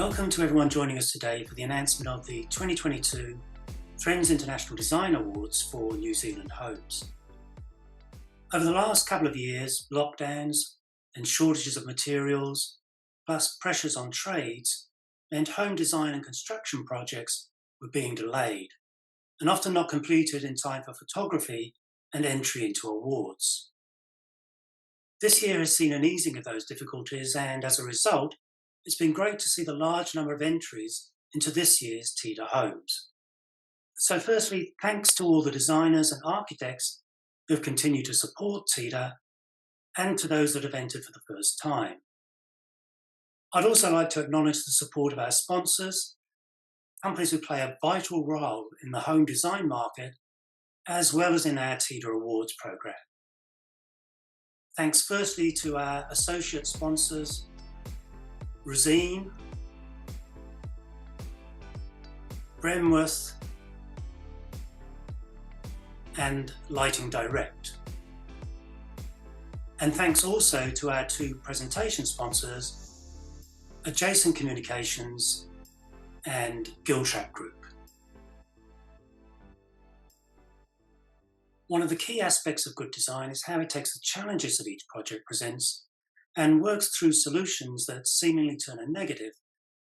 Welcome to everyone joining us today for the announcement of the 2022 Friends International Design Awards for New Zealand homes. Over the last couple of years, lockdowns and shortages of materials, plus pressures on trades, meant home design and construction projects were being delayed and often not completed in time for photography and entry into awards. This year has seen an easing of those difficulties, and as a result, it's been great to see the large number of entries into this year's TIDA homes. So firstly, thanks to all the designers and architects who have continued to support TIDA and to those that have entered for the first time. I'd also like to acknowledge the support of our sponsors, companies who play a vital role in the home design market, as well as in our TIDA Awards programme. Thanks firstly to our associate sponsors, Resine, Bremworth, and Lighting Direct. And thanks also to our two presentation sponsors, Adjacent Communications and Giltrap Group. One of the key aspects of good design is how it takes the challenges that each project presents and works through solutions that seemingly turn a negative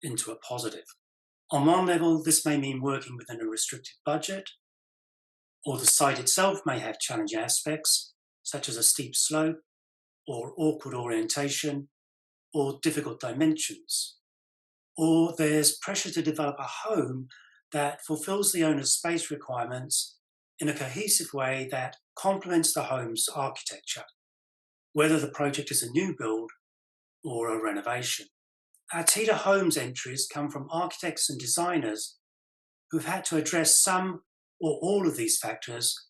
into a positive. On one level, this may mean working within a restricted budget, or the site itself may have challenging aspects, such as a steep slope, or awkward orientation, or difficult dimensions. Or there's pressure to develop a home that fulfills the owner's space requirements in a cohesive way that complements the home's architecture, whether the project is a new build or a renovation. Our TIDA Homes entries come from architects and designers who've had to address some or all of these factors,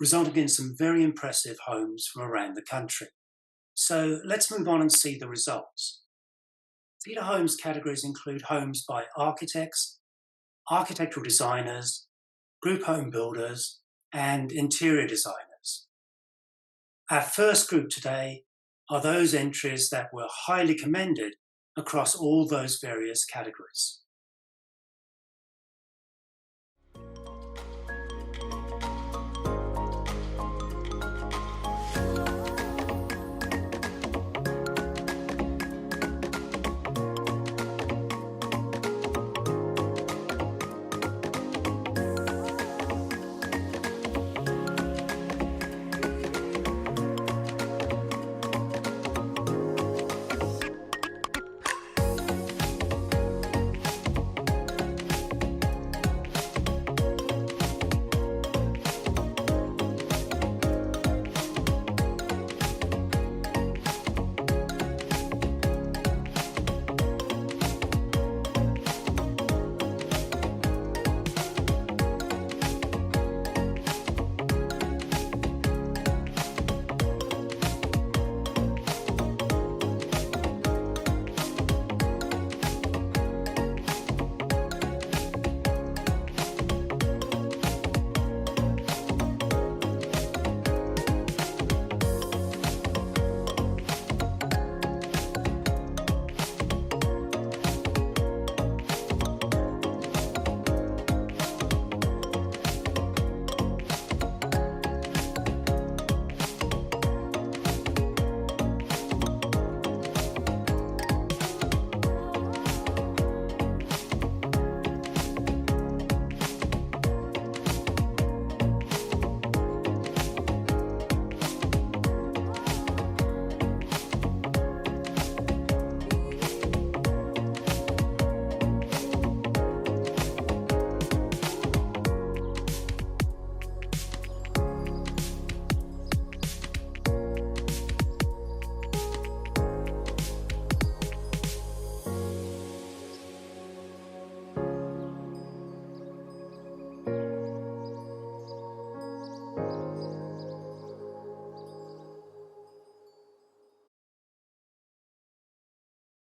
resulting in some very impressive homes from around the country. So let's move on and see the results. TIDA Homes categories include homes by architects, architectural designers, group home builders, and interior designers. Our first group today are those entries that were highly commended across all those various categories.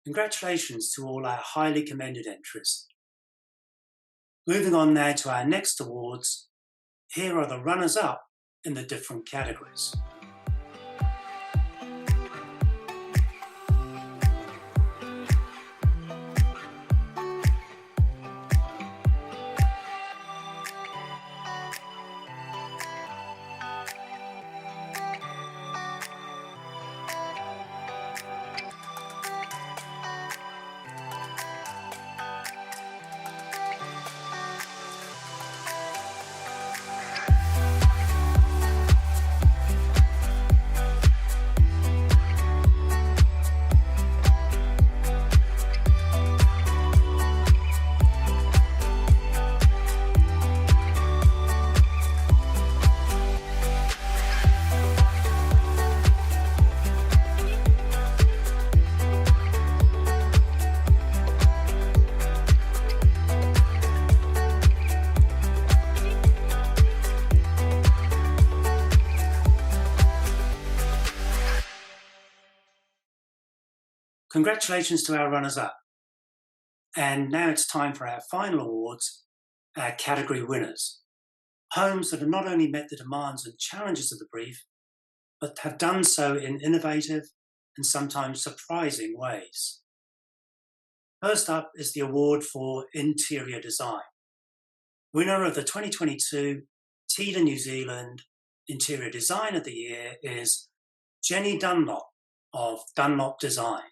Congratulations to all our highly commended entries. Moving on now to our next awards, here are the runners-up in the different categories. Congratulations to our runners-up. And now it's time for our final awards, our category winners. Homes that have not only met the demands and challenges of the brief, but have done so in innovative and sometimes surprising ways. First up is the award for interior design. Winner of the 2022 TIDA New Zealand Interior Design of the Year is Jenny Dunlop of Dunlop Design.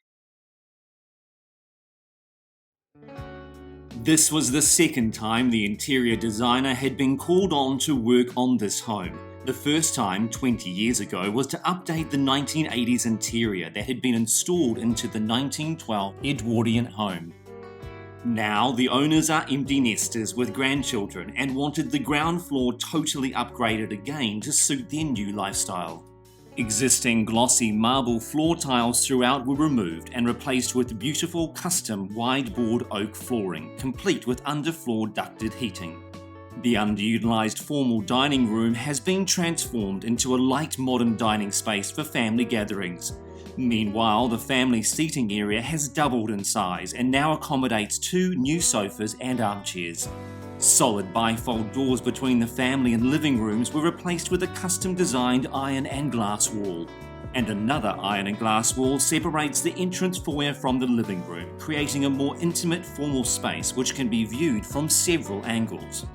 This was the second time the interior designer had been called on to work on this home. The first time, 20 years ago, was to update the 1980s interior that had been installed into the 1912 Edwardian home. Now, the owners are empty nesters with grandchildren and wanted the ground floor totally upgraded again to suit their new lifestyle. Existing glossy marble floor tiles throughout were removed and replaced with beautiful custom wide-board oak flooring, complete with underfloor ducted heating. The underutilised formal dining room has been transformed into a light modern dining space for family gatherings. Meanwhile, the family seating area has doubled in size and now accommodates 2 new sofas and armchairs. Solid bifold doors between the family and living rooms were replaced with a custom-designed iron and glass wall. And another iron and glass wall separates the entrance foyer from the living room, creating a more intimate formal space which can be viewed from several angles.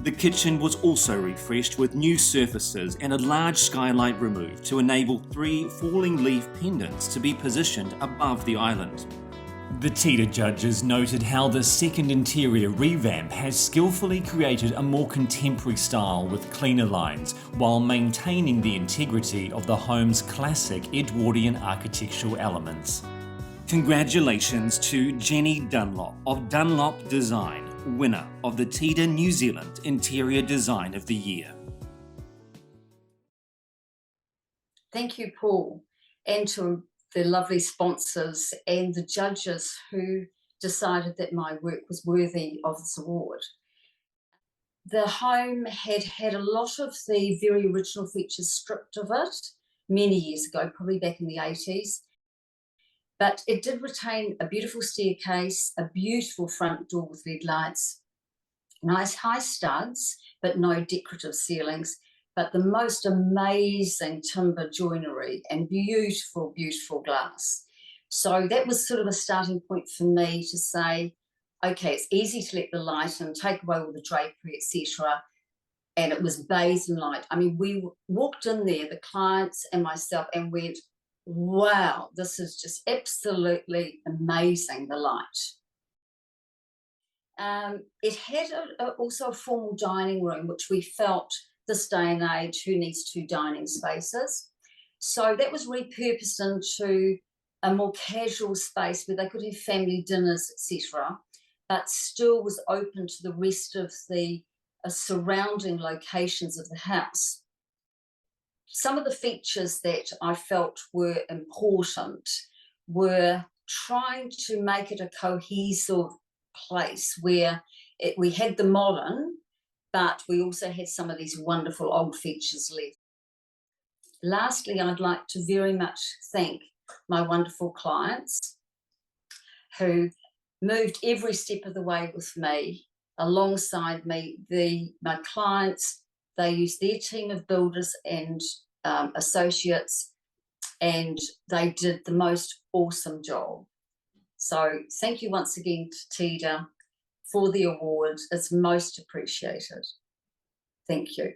The kitchen was also refreshed with new surfaces and a large skylight removed to enable 3 falling leaf pendants to be positioned above the island. The TIDA judges noted how the second interior revamp has skillfully created a more contemporary style with cleaner lines, while maintaining the integrity of the home's classic Edwardian architectural elements. Congratulations to Jenny Dunlop of Dunlop Design, winner of the TIDA New Zealand Interior Design of the Year. Thank you, Paul, and to the lovely sponsors and the judges who decided that my work was worthy of this award. The home had a lot of the very original features stripped of it many years ago, probably back in the 80s. But it did retain a beautiful staircase, a beautiful front door with LED lights, nice high studs, but no decorative ceilings, but the most amazing timber joinery and beautiful, beautiful glass. So that was sort of a starting point for me to say, okay, it's easy to let the light in, take away all the drapery, etc. And it was beige and light. I mean, we walked in there, the clients and myself, and went, wow, this is just absolutely amazing, the light. It had also a formal dining room, which we felt this day and age, who needs 2 dining spaces? So that was repurposed into a more casual space where they could have family dinners, etc., but still was open to the rest of the surrounding locations of the house. Some of the features that I felt were important were trying to make it a cohesive place where we had the modern, but we also had some of these wonderful old features left. Lastly, I'd like to very much thank my wonderful clients who moved every step of the way with me, alongside me. My clients, they used their team of builders and associates, and they did the most awesome job. So thank you once again to TIDA for the award. It's most appreciated. Thank you.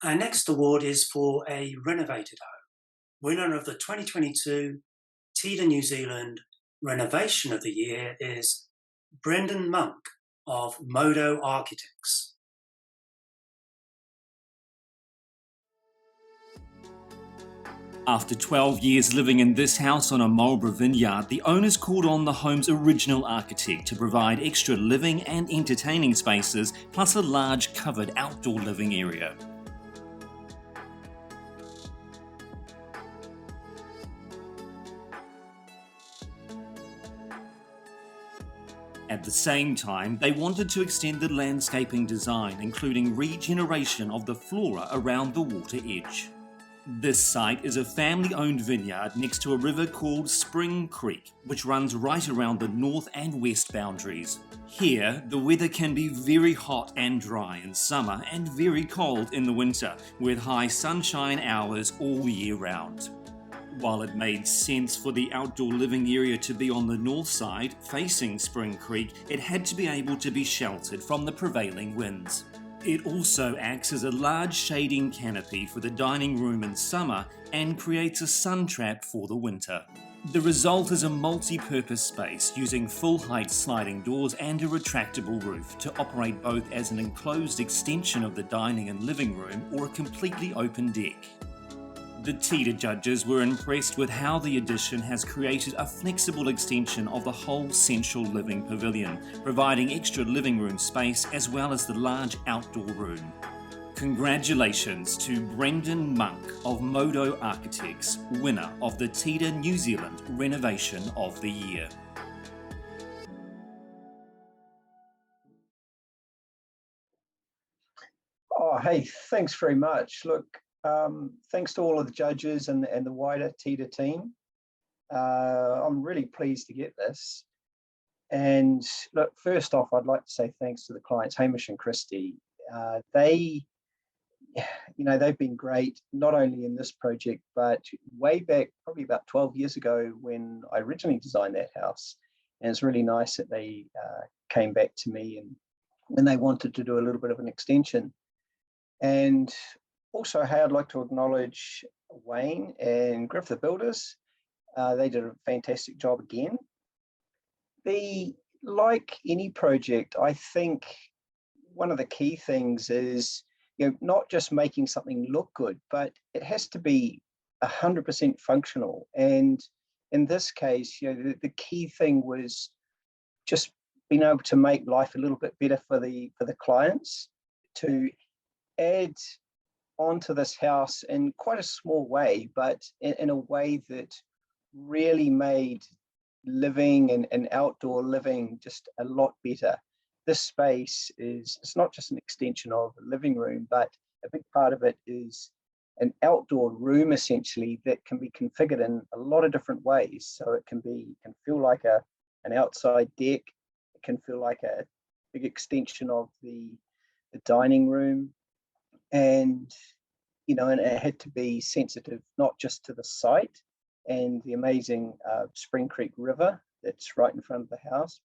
Our next award is for a renovated home. Winner of the 2022 TIDA New Zealand Renovation of the Year is Brendan Monk of Modo Architects. After 12 years living in this house on a Marlborough vineyard, the owners called on the home's original architect to provide extra living and entertaining spaces, plus a large covered outdoor living area. At the same time, they wanted to extend the landscaping design, including regeneration of the flora around the water edge. This site is a family-owned vineyard next to a river called Spring Creek, which runs right around the north and west boundaries. Here, the weather can be very hot and dry in summer and very cold in the winter, with high sunshine hours all year round. While it made sense for the outdoor living area to be on the north side, facing Spring Creek, it had to be able to be sheltered from the prevailing winds. It also acts as a large shading canopy for the dining room in summer and creates a sun trap for the winter. The result is a multi-purpose space using full-height sliding doors and a retractable roof to operate both as an enclosed extension of the dining and living room or a completely open deck. The TIDA judges were impressed with how the addition has created a flexible extension of the whole central living pavilion, providing extra living room space as well as the large outdoor room. Congratulations to Brendan Monk of Modo Architects, winner of the TIDA New Zealand Renovation of the Year. Oh, hey, thanks very much. Look, thanks to all of the judges and the wider TIDA team. I'm really pleased to get this. And look, first off, I'd like to say thanks to the clients, Hamish and Christy. They've been great, not only in this project, but way back, probably about 12 years ago when I originally designed that house. And it's really nice that they came back to me and when they wanted to do a little bit of an extension. And also, hey, I'd like to acknowledge Wayne and Griff, the builders. They did a fantastic job again. Like any project, I think one of the key things is, not just making something look good, but it has to be 100% functional. And in this case, the key thing was just being able to make life a little bit better for the clients, to add onto this house in quite a small way, but in a way that really made living and outdoor living just a lot better. This space it's not just an extension of a living room, but a big part of it is an outdoor room essentially that can be configured in a lot of different ways. So it can feel like an outside deck. It can feel like a big extension of the dining room. And and it had to be sensitive not just to the site and the amazing Spring Creek River that's right in front of the house,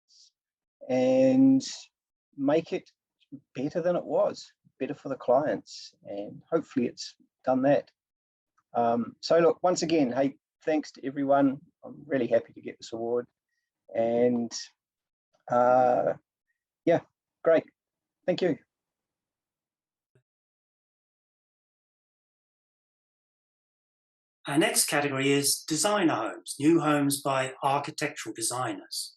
and make it better than it was, better for the clients. And hopefully it's done that. So look, once again, hey, thanks to everyone. I'm really happy to get this award. And yeah, great. Thank you. Our next category is designer homes, new homes by architectural designers.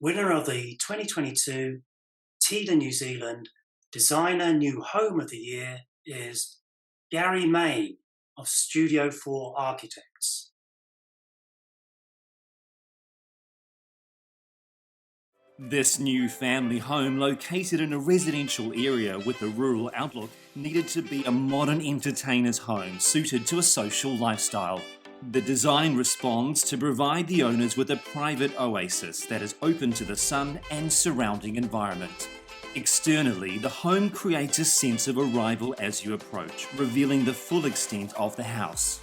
Winner of the 2022 TIDA New Zealand Designer New Home of the Year is Gary Main of Studio 4 Architects. This new family home, located in a residential area with a rural outlook, needed to be a modern entertainer's home suited to a social lifestyle. The design responds to provide the owners with a private oasis that is open to the sun and surrounding environment. Externally, the home creates a sense of arrival as you approach, revealing the full extent of the house.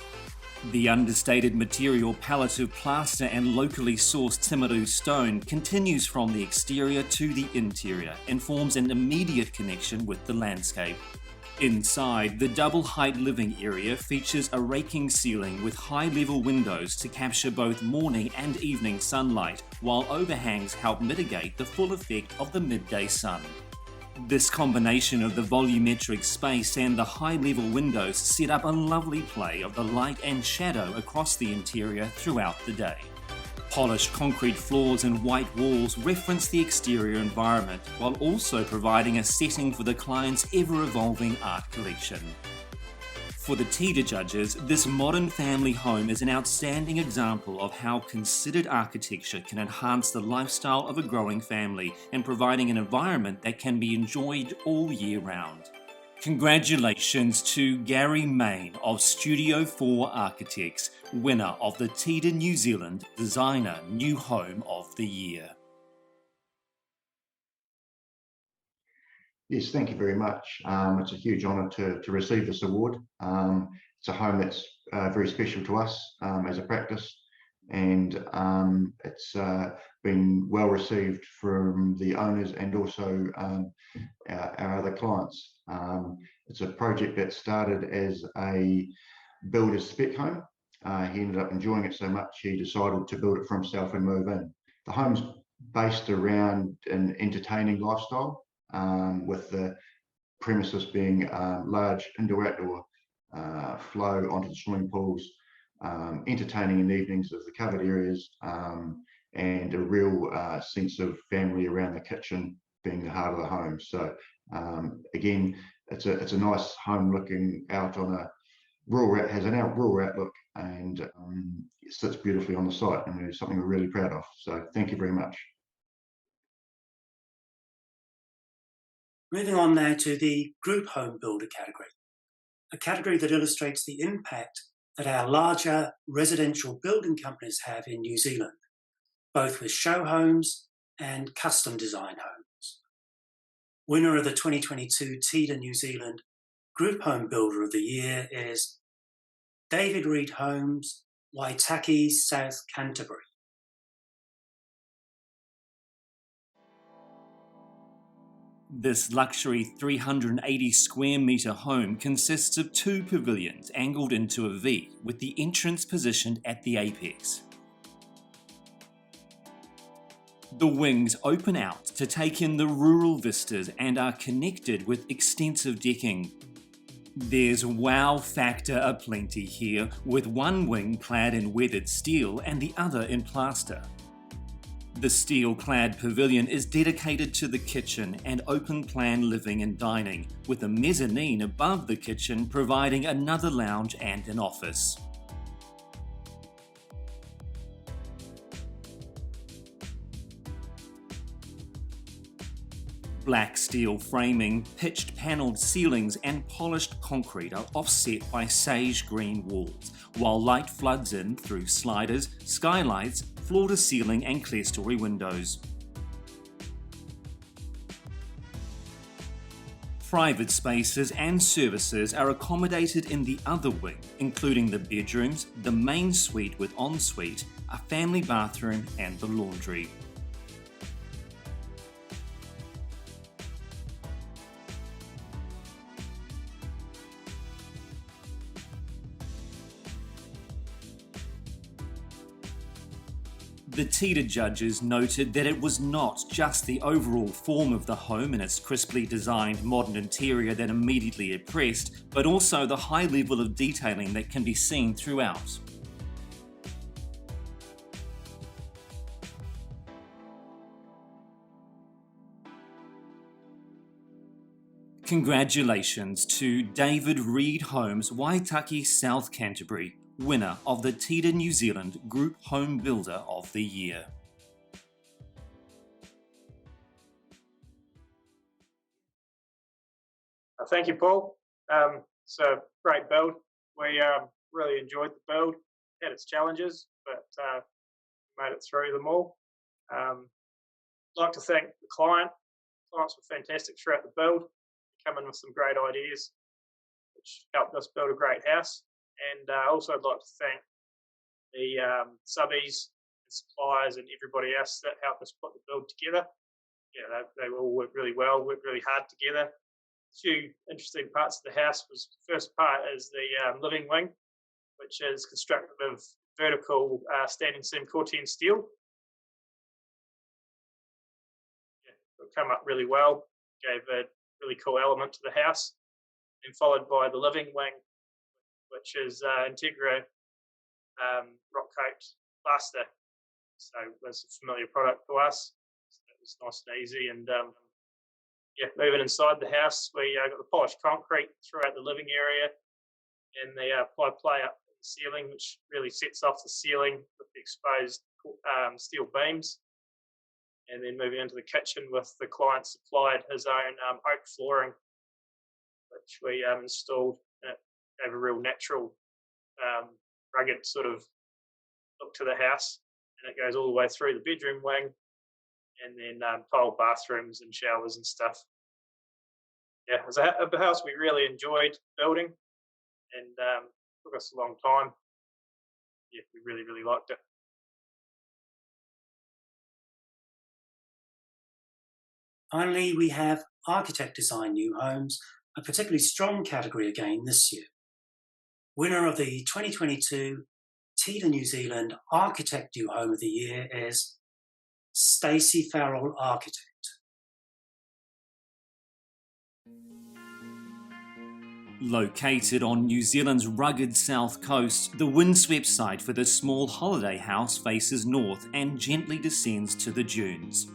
The understated material palette of plaster and locally sourced Timaru stone continues from the exterior to the interior and forms an immediate connection with the landscape. Inside, the double-height living area features a raking ceiling with high-level windows to capture both morning and evening sunlight, while overhangs help mitigate the full effect of the midday sun. This combination of the volumetric space and the high-level windows set up a lovely play of the light and shadow across the interior throughout the day. Polished concrete floors and white walls reference the exterior environment, while also providing a setting for the client's ever-evolving art collection. For the TIDA judges, this modern family home is an outstanding example of how considered architecture can enhance the lifestyle of a growing family and providing an environment that can be enjoyed all year round. Congratulations to Gary Main of Studio 4 Architects, winner of the TIDA New Zealand Designer New Home of the Year. Yes, thank you very much. It's a huge honour to receive this award. It's a home that's very special to us as a practice, and it's been well received from the owners and also our other clients. It's a project that started as a builder's spec home. He ended up enjoying it so much he decided to build it for himself and move in. The home's based around an entertaining lifestyle, with the premises being large indoor-outdoor flow onto the swimming pools, entertaining in the evenings of the covered areas, and a real sense of family around the kitchen being the heart of the home. So again, it's a nice home looking out on a rural, has an rural outlook, and it sits beautifully on the site, and it's something we're really proud of. So thank you very much. Moving on now to the group home builder category, a category that illustrates the impact that our larger residential building companies have in New Zealand, both with show homes and custom design homes. Winner of the 2022 TIDA New Zealand Group Home Builder of the Year is David Reed Homes, Waitaki, South Canterbury. This luxury 380 square metre home consists of 2 pavilions angled into a V, with the entrance positioned at the apex. The wings open out to take in the rural vistas and are connected with extensive decking. There's wow factor aplenty here, with one wing clad in weathered steel and the other in plaster. The steel-clad pavilion is dedicated to the kitchen and open-plan living and dining, with a mezzanine above the kitchen providing another lounge and an office. Black steel framing, pitched panelled ceilings and polished concrete are offset by sage green walls, while light floods in through sliders, skylights, floor-to-ceiling and clerestory windows. Private spaces and services are accommodated in the other wing, including the bedrooms, the main suite with ensuite, a family bathroom and the laundry. The TIDA judges noted that it was not just the overall form of the home and its crisply designed modern interior that immediately impressed, but also the high level of detailing that can be seen throughout. Congratulations to David Reed Homes, Waitaki, South Canterbury, winner of the TIDA New Zealand Group Home Builder of the Year. Thank you, Paul. It's a great build. We really enjoyed the build. Had its challenges, but made it through them all. I'd like to thank the client. Clients were fantastic throughout the build. They come in with some great ideas, which helped us build a great house. And also I'd like to thank the subbies and suppliers and everybody else that helped us put the build together. Yeah, they all worked really well, worked really hard together. A few interesting parts of the house was the first part is the living wing, which is constructed of vertical standing seam Corten steel. Yeah, it'll come up really well, gave a really cool element to the house, and followed by the living wing, which is Integra rock coat plaster. So that's a familiar product for us. So it was nice and easy. And yeah, moving inside the house, we got the polished concrete throughout the living area and the ply play up the ceiling, which really sets off the ceiling with the exposed steel beams. And then moving into the kitchen with the client supplied his own oak flooring, which we installed. And it gave a real natural, rugged sort of look to the house, and it goes all the way through the bedroom wing, and then tiled bathrooms and showers and stuff. Yeah, it was a house we really enjoyed building, and took us a long time. Yeah, we really, really liked it. Finally, we have architect design new homes, a particularly strong category again this year. Winner of the 2022 TIDA New Zealand Architect New Home of the Year is Stacey Farrell Architect. Located on New Zealand's rugged south coast, the windswept site for this small holiday house faces north and gently descends to the dunes.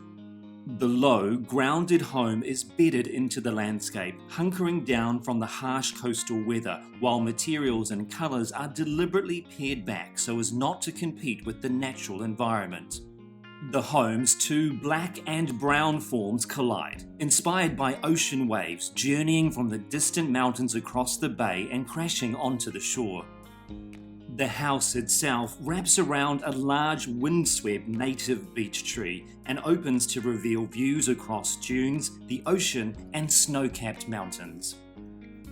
The low, grounded home is bedded into the landscape, hunkering down from the harsh coastal weather, while materials and colours are deliberately pared back so as not to compete with the natural environment. The home's two black and brown forms collide, inspired by ocean waves journeying from the distant mountains across the bay and crashing onto the shore. The house itself wraps around a large windswept native beech tree and opens to reveal views across dunes, the ocean and snow-capped mountains.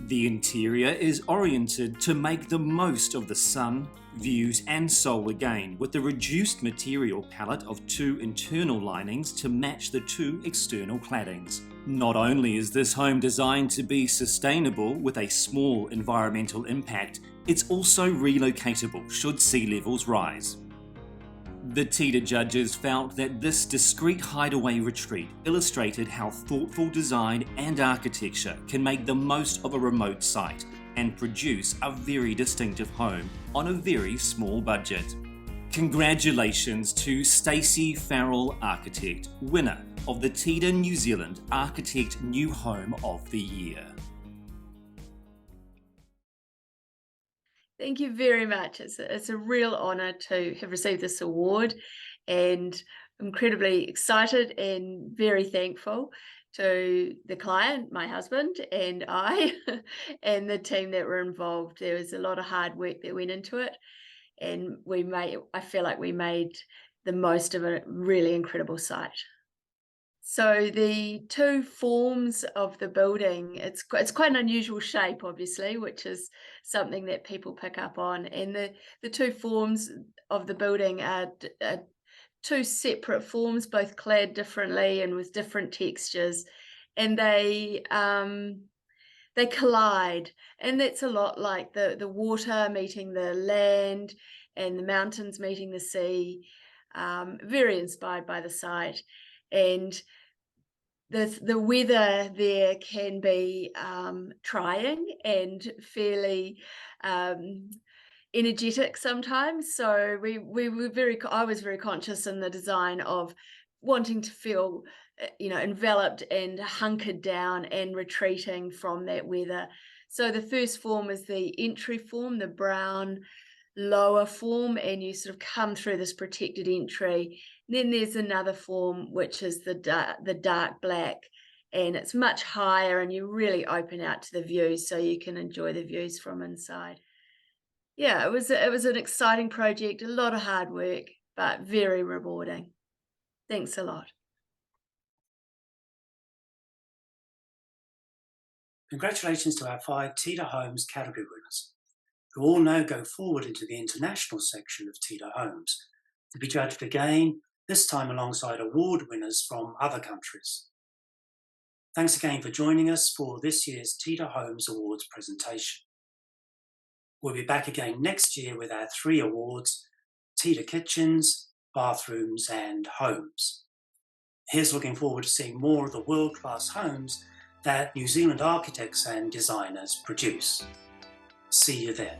The interior is oriented to make the most of the sun, views and solar gain, with a reduced material palette of two internal linings to match the two external claddings. Not only is this home designed to be sustainable with a small environmental impact, it's also relocatable should sea levels rise. The TIDA judges felt that this discreet hideaway retreat illustrated how thoughtful design and architecture can make the most of a remote site and produce a very distinctive home on a very small budget. Congratulations to Stacey Farrell Architect, winner of the TIDA New Zealand Architect New Home of the Year. Thank you very much. It's a real honour to have received this award, and I'm incredibly excited and very thankful to the client, my husband, and I, and the team that were involved. There was a lot of hard work that went into it, and I feel like we made the most of a really incredible site. So the two forms of the building, it's quite an unusual shape, obviously, which is something that people pick up on. And the two forms of the building are two separate forms, both clad differently and with different textures, and they collide. And that's a lot like the water meeting the land and the mountains meeting the sea. Very inspired by the site. And the weather there can be trying and fairly energetic sometimes. So I was very conscious in the design of wanting to feel enveloped and hunkered down and retreating from that weather. So the first form is the entry form, the brown lower form, and you sort of come through this protected entry. And then there's another form which is the dark black, and it's much higher, and you really open out to the views so you can enjoy the views from inside. Yeah, it was an exciting project, a lot of hard work, but very rewarding. Thanks a lot. Congratulations to our 5 TIDA Homes category winners, who all now go forward into the international section of TIDA Homes to be judged again, this time alongside award winners from other countries. Thanks again for joining us for this year's TIDA Homes Awards presentation. We'll be back again next year with our 3 awards: TIDA Kitchens, Bathrooms and Homes. Here's looking forward to seeing more of the world-class homes that New Zealand architects and designers produce. See you there.